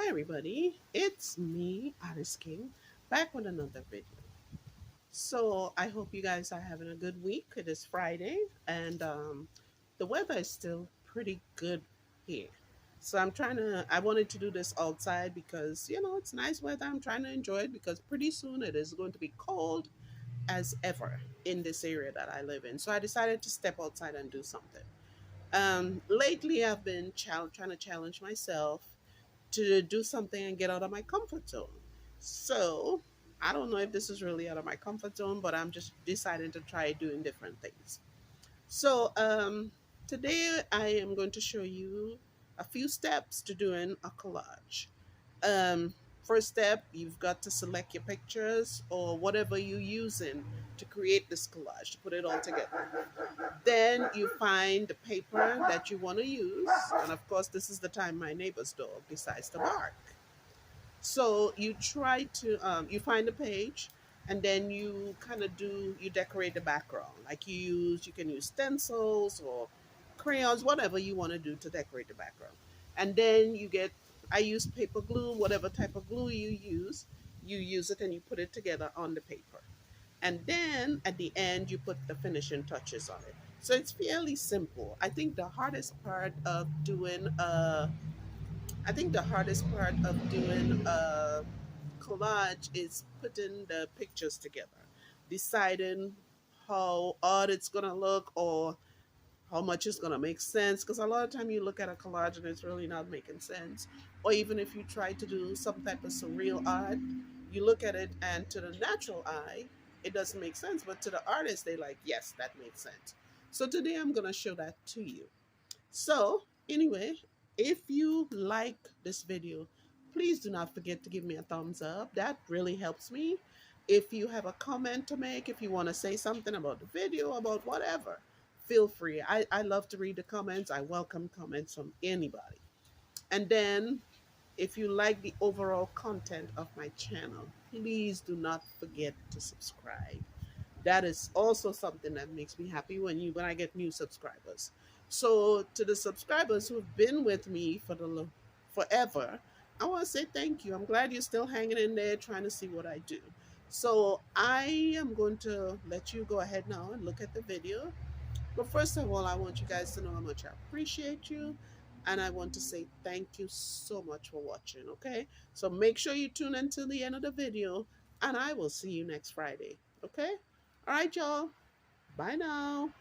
Hi everybody, it's me, Artist King, back with another video. So I hope you guys are having a good week. It is Friday and the weather is still pretty good here. So I wanted to do this outside because, it's nice weather. I'm trying to enjoy it because pretty soon it is going to be cold as ever in this area that I live in. So I decided to step outside and do something. Lately I've been trying to challenge myself to do something and get out of my comfort zone. So I don't know if this is really out of my comfort zone, but I'm just deciding to try doing different things. So today I am going to show you a few steps to doing a collage. Um, First step, you've got to select your pictures or whatever you're using to create this collage, to put it all together. Then you find the paper that you want to use. And of course, this is the time my neighbor's dog decides to bark. So you find the page and then you decorate the background. Like you can use stencils or crayons, whatever you want to do to decorate the background. And then I use paper glue, whatever type of glue you use it and you put it together on the paper. And then at the end, you put the finishing touches on it. So it's fairly simple. I think the hardest part of doing a collage is putting the pictures together, deciding how odd it's gonna look or how much it's gonna make sense. Because a lot of time you look at a collage and it's really not making sense. Or even if you try to do some type of surreal art, you look at it and to the natural eye, it doesn't make sense. But to the artist, they like, yes, that makes sense. So today I'm gonna show that to you. So, anyway, if you like this video, please do not forget to give me a thumbs up. That really helps me. If you have a comment to make, if you want to say something about the video, about whatever, feel free. I love to read the comments. I welcome comments from anybody. And then, if you like the overall content of my channel, please do not forget to subscribe. That is also something that makes me happy when I get new subscribers. So to the subscribers who've been with me forever, I want to say thank you. I'm glad you're still hanging in there trying to see what I do. So I am going to let you go ahead now and look at the video. But first of all, I want you guys to know how much I appreciate you. And I want to say thank you so much for watching, okay? So make sure you tune in till the end of the video, and I will see you next Friday, okay? All right, y'all. Bye now.